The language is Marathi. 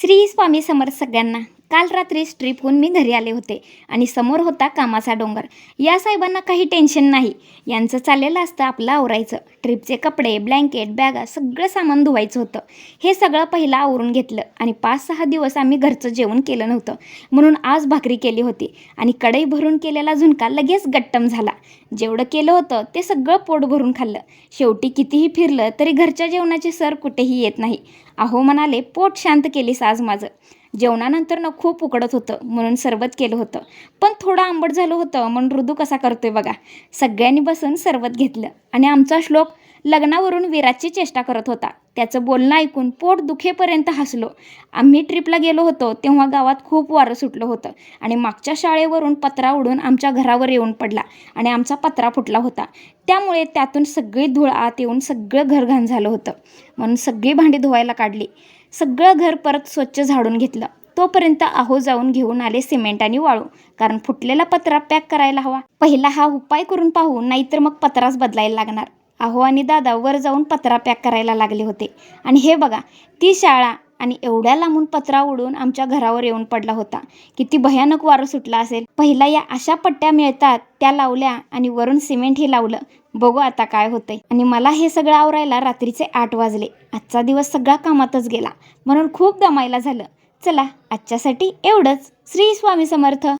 श्री स्वामी समर्थ सगळ्यांना. काल रात्री ट्रिपहून मी घरी आले होते आणि समोर होता कामाचा डोंगर. या साहेबांना काही टेन्शन नाही. यांचं चाललेलं असतं आपलं आवरायचं. ट्रिपचे कपडे, ब्लँकेट, बॅगा सगळं सामान धुवायचं होतं. हे सगळं पहिलं आवरून घेतलं आणि 5-6 दिवस आम्ही घरचं जेवण केलं नव्हतं, म्हणून आज भाकरी केली होती आणि कढई भरून केलेला झुणका लगेच गट्टम झाला. जेवढं केलं होतं ते सगळं पोट भरून खाल्लं. शेवटी कितीही फिरलं तरी घरच्या जेवणाची सर कुठेही येत नाही. अहो म्हणाले, पोट शांत केलीस आज माझं. जेवणानंतर खूप उकडत होतं म्हणून सरबत केलं होतं, पण थोडं आंबट झालं होतं म्हणून ऋदू कसा करतोय बघा. सगळ्यांनी बसून सरबत घेतलं आणि आमचा श्लोक लग्नावरून विराटची चेष्टा करत होता. त्याचं बोलणं ऐकून पोट दुखेपर्यंत हसलो. आम्ही ट्रिपला गेलो होतो तेव्हा गावात खूप वारं सुटलं होतं आणि मागच्या शाळेवरून पत्रा उडून आमच्या घरावर येऊन पडला आणि आमचा पत्रा फुटला होता. त्यामुळे त्यातून सगळी धूळ आत येऊन सगळं घर घाण झालं होतं, म्हणून सगळी भांडी धुवायला काढली. सगळं घर परत स्वच्छ झाडून घेतलं. तोपर्यंत आहो जाऊन घेऊन आले सिमेंट आणि वाळू, कारण फुटलेला पत्रा पॅक करायला हवा. पहिला हा उपाय करून पाहू, नाहीतर मग पत्राच बदलायला लागणार. आहो आणि दादा वर जाऊन पत्रा पॅक करायला लागले होते आणि हे बघा, ती शाळा आणि एवढ्या लांबून पत्रा उडून आमच्या घरावर येऊन पडला होता. किती भयानक वारं सुटला असेल. पहिला या अशा पट्ट्या मिळतात त्या लावल्या आणि वरून सिमेंटही लावलं. बघू आता काय होतंय. आणि मला हे सगळं आवरायला रात्रीचे 8 वाजले. आजचा दिवस सगळा कामातच गेला, म्हणून खूप दमायला झालं. चला, आजच्यासाठी एवढंच. श्री स्वामी समर्थ.